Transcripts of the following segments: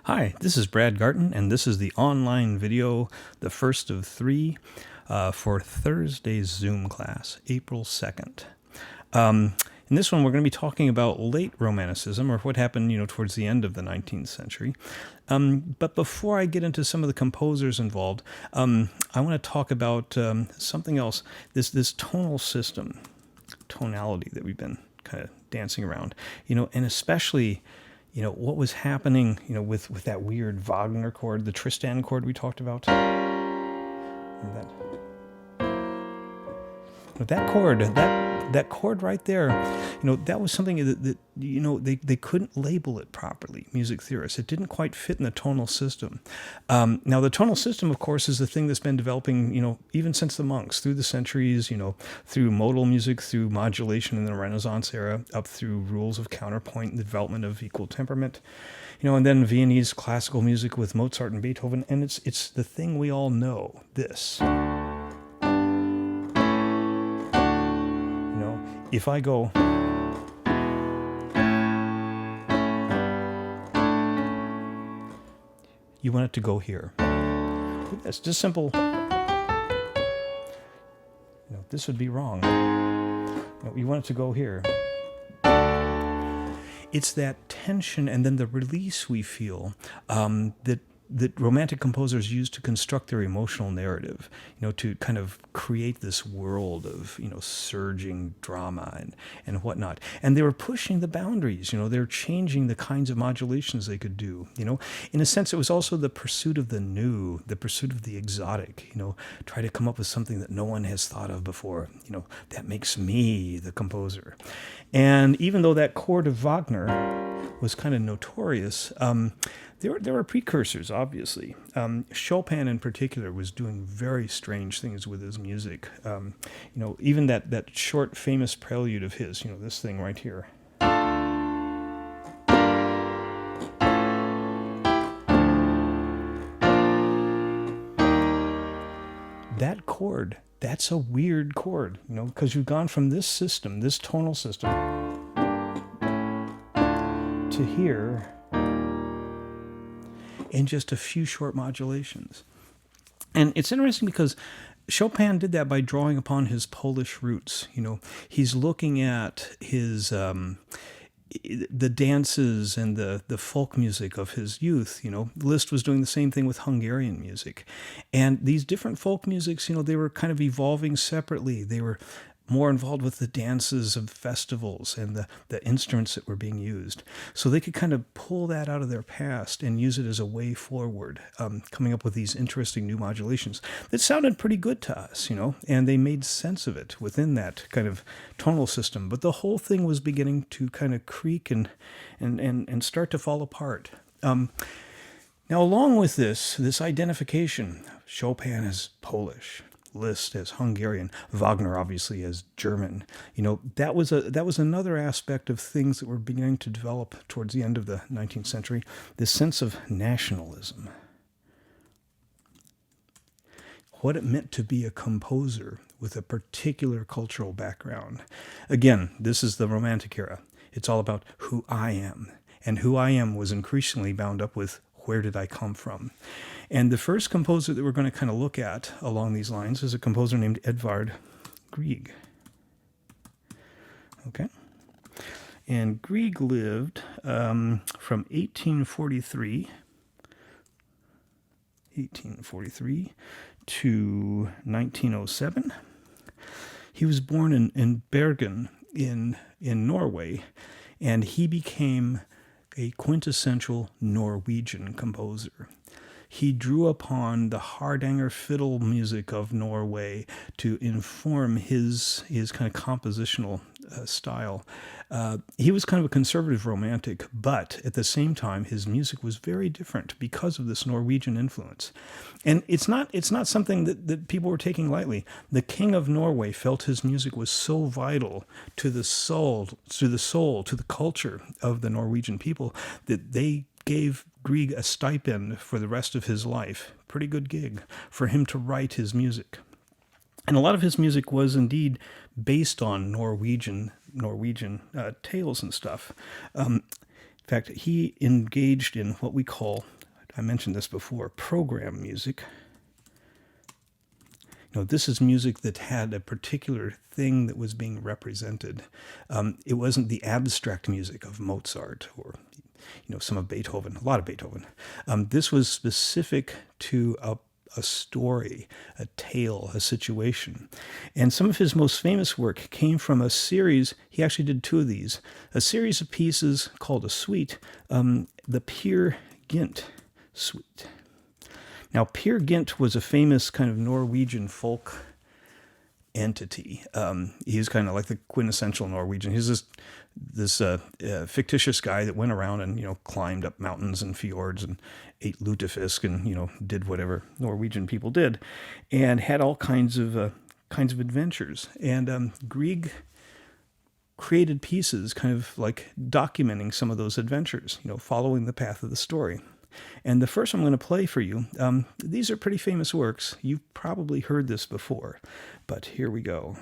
Hi, this is Brad Garton, and this is the online video, the first of three, for Thursday's Zoom class, April 2nd. In this one, we're going to be talking about late Romanticism, or what happened, towards the end of the 19th century. But before I get into some of the composers involved, I want to talk about something else, this tonal system, tonality that we've been kind of dancing around, and especially what was happening, with that weird Wagner chord, the Tristan chord we talked about. That, that chord, that chord right there, that was something that they couldn't label it properly, music theorists. It didn't quite fit in the tonal system. Now, the tonal system, of course, is the thing that's been developing, even since the monks, through the centuries, through modal music, through modulation in the Renaissance era, up through rules of counterpoint and the development of equal temperament, and then Viennese classical music with Mozart and Beethoven. And it's the thing we all know, this. If I go, you want it to go here. It's just simple. This would be wrong. You want it to go here. It's that tension and then the release we feel that romantic composers use to construct their emotional narrative, to kind of create this world of, surging drama and whatnot. And they were pushing the boundaries, they were changing the kinds of modulations they could do, In a sense, it was also the pursuit of the new, the pursuit of the exotic, try to come up with something that no one has thought of before, that makes me the composer. And even though that chord of Wagner was kind of notorious, there were precursors, obviously. Chopin, in particular, was doing very strange things with his music. Even that short, famous prelude of his, this thing right here. That chord, that's a weird chord, because you've gone from this system, this tonal system, to here, in just a few short modulations. And it's interesting because Chopin did that by drawing upon his Polish roots. He's looking at his the dances and the folk music of his youth. Liszt was doing the same thing with Hungarian music. And these different folk musics, they were kind of evolving separately. They were more involved with the dances of festivals and the instruments that were being used. So they could kind of pull that out of their past and use it as a way forward, coming up with these interesting new modulations that sounded pretty good to us, and they made sense of it within that kind of tonal system. But the whole thing was beginning to kind of creak and start to fall apart. Now, along with this identification, Chopin is Polish, Liszt as Hungarian, Wagner obviously as German. That was another aspect of things that were beginning to develop towards the end of the 19th century, this sense of nationalism. What it meant to be a composer with a particular cultural background. Again, this is the Romantic era. It's all about who I am. And who I am was increasingly bound up with where did I come from? And the first composer that we're going to kind of look at along these lines is a composer named Edvard Grieg. Okay? And Grieg lived from 1843 to 1907. He was born in Bergen in Norway, and he became a quintessential Norwegian composer. He drew upon the Hardanger fiddle music of Norway to inform his kind of compositional style. He was kind of a conservative romantic, but at the same time, his music was very different because of this Norwegian influence. And it's not something that people were taking lightly. The King of Norway felt his music was so vital to the soul, to the culture of the Norwegian people, that they gave Grieg a stipend for the rest of his life, pretty good gig, for him to write his music. And a lot of his music was indeed based on Norwegian tales and stuff. In fact, he engaged in what we call, I mentioned this before, program music. This is music that had a particular thing that was being represented. It wasn't the abstract music of Mozart or, some of Beethoven, a lot of Beethoven. This was specific to a story, a tale, a situation. And some of his most famous work came from a series, he actually did 2 of these, a series of pieces called a suite, the Peer Gynt Suite. Now, Peer Gynt was a famous kind of Norwegian folk entity. He's kind of like the quintessential Norwegian. He's this fictitious guy that went around and climbed up mountains and fjords and ate lutefisk and did whatever Norwegian people did, and had all kinds of adventures. And Grieg created pieces kind of like documenting some of those adventures, following the path of the story. And the first I'm going to play for you, these are pretty famous works. You've probably heard this before, but here we go.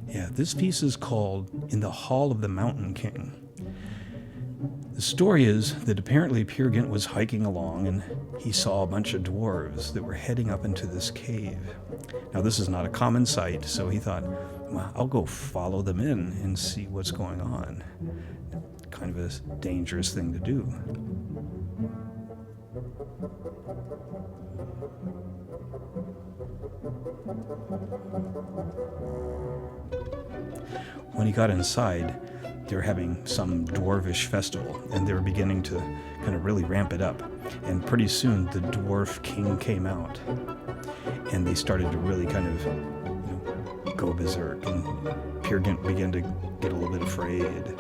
Yeah, this piece is called In the Hall of the Mountain King. The story is that apparently Peer Gynt was hiking along and he saw a bunch of dwarves that were heading up into this cave. Now, this is not a common sight, so he thought, well, I'll go follow them in and see what's going on. Kind of a dangerous thing to do. When he got inside, they were having some dwarvish festival, and they were beginning to kind of really ramp it up. And pretty soon, the dwarf king came out, and they started to really kind of go berserk, and Peer Gynt began to get a little bit afraid.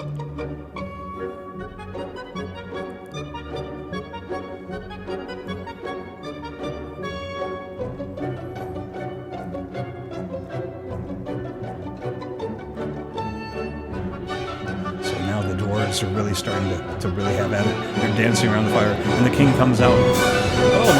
Are really starting to really have at it. They're dancing around the fire, and the king comes out. Oh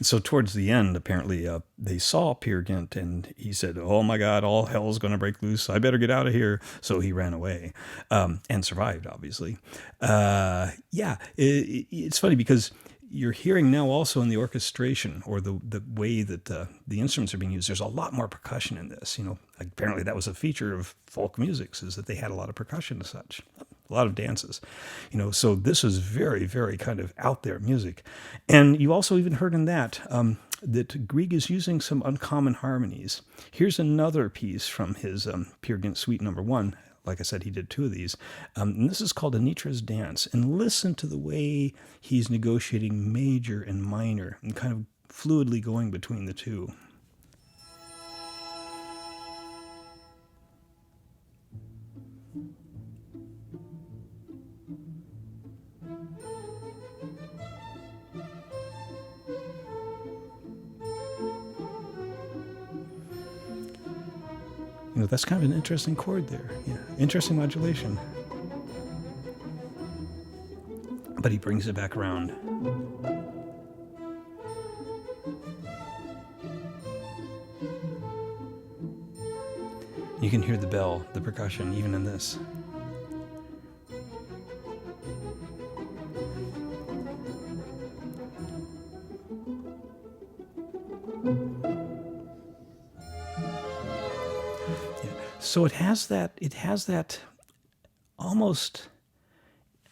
So towards the end, apparently, they saw Peer Gynt, and he said, oh my God, all hell's going to break loose. I better get out of here. So he ran away and survived, obviously. It's funny because you're hearing now also in the orchestration or the way that the instruments are being used, there's a lot more percussion in this. Apparently that was a feature of folk music, is that they had a lot of percussion and such. A lot of dances, so this is very, very kind of out there music. And you also even heard in that Grieg is using some uncommon harmonies. Here's another piece from his Peer Gynt Suite No. 1. Like I said, he did 2 of these. And this is called Anitra's Dance. And listen to the way he's negotiating major and minor and kind of fluidly going between the two. That's kind of an interesting chord there. Yeah, interesting modulation. But he brings it back around. You can hear the bell, the percussion, even in this. So it has that almost,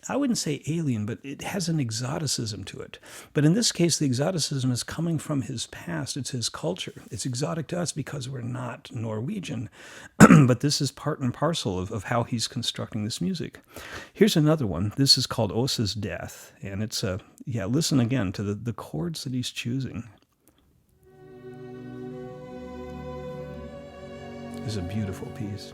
I wouldn't say alien, but it has an exoticism to it. But in this case, the exoticism is coming from his past. It's his culture. It's exotic to us because we're not Norwegian. But this is part and parcel of how he's constructing this music. Here's another one. This is called Osa's Death. And it's listen again to the chords that he's choosing. It's a beautiful piece.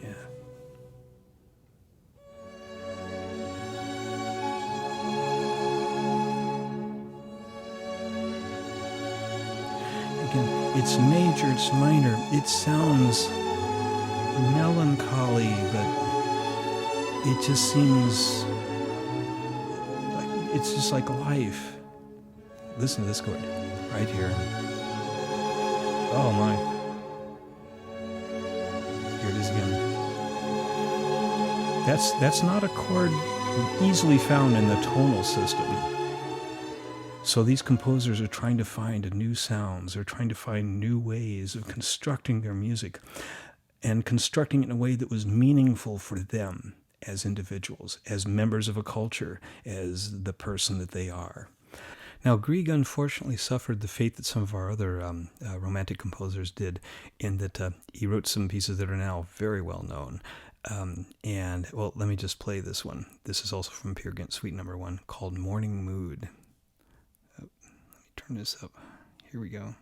Yeah. Again, it's major, it's minor. It sounds melancholy, but it just seems like it's just like life. Listen to this chord right here. Oh my. Here it is again. That's not a chord easily found in the tonal system. So these composers are trying to find new sounds. They're trying to find new ways of constructing their music and constructing it in a way that was meaningful for them as individuals, as members of a culture, as the person that they are. Now, Grieg unfortunately suffered the fate that some of our other romantic composers did, in that he wrote some pieces that are now very well known. Well, let me just play this one. This is also from Peer Gynt Suite Number 1, called Morning Mood. Let me turn this up. Here we go.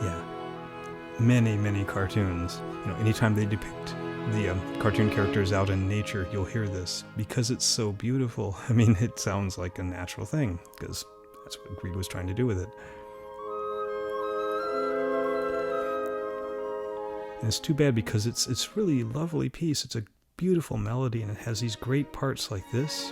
Yeah, many cartoons. Anytime they depict the cartoon characters out in nature, you'll hear this because it's so beautiful. I mean, it sounds like a natural thing because that's what Grieg was trying to do with it. And it's too bad because it's really a lovely piece. It's a beautiful melody and it has these great parts like this.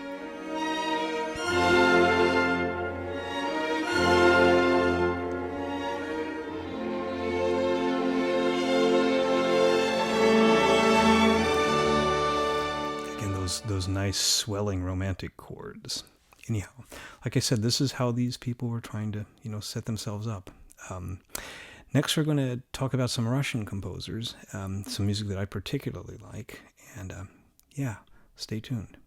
Those nice swelling romantic chords. Anyhow, like I said, this is how these people were trying to, set themselves up. Next, we're going to talk about some Russian composers, some music that I particularly like, and stay tuned.